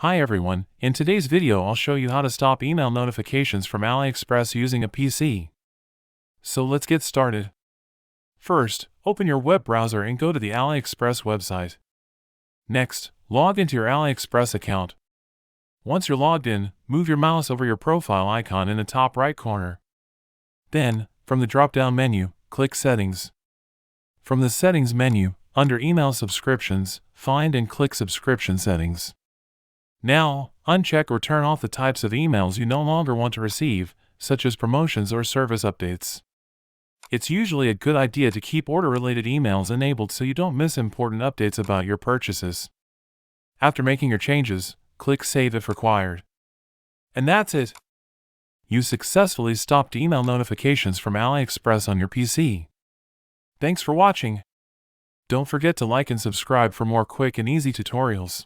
Hi everyone, in today's video I'll show you how to stop email notifications from AliExpress using a PC. So let's get started. First, open your web browser and go to the AliExpress website. Next, log into your AliExpress account. Once you're logged in, move your mouse over your profile icon in the top right corner. Then, from the drop-down menu, click Settings. From the Settings menu, under Email Subscriptions, find and click Subscription Settings. Now, uncheck or turn off the types of emails you no longer want to receive, such as promotions or service updates. It's usually a good idea to keep order-related emails enabled so you don't miss important updates about your purchases. After making your changes, click Save if required. And that's it! You successfully stopped email notifications from AliExpress on your PC. Thanks for watching. Don't forget to like and subscribe for more quick and easy tutorials.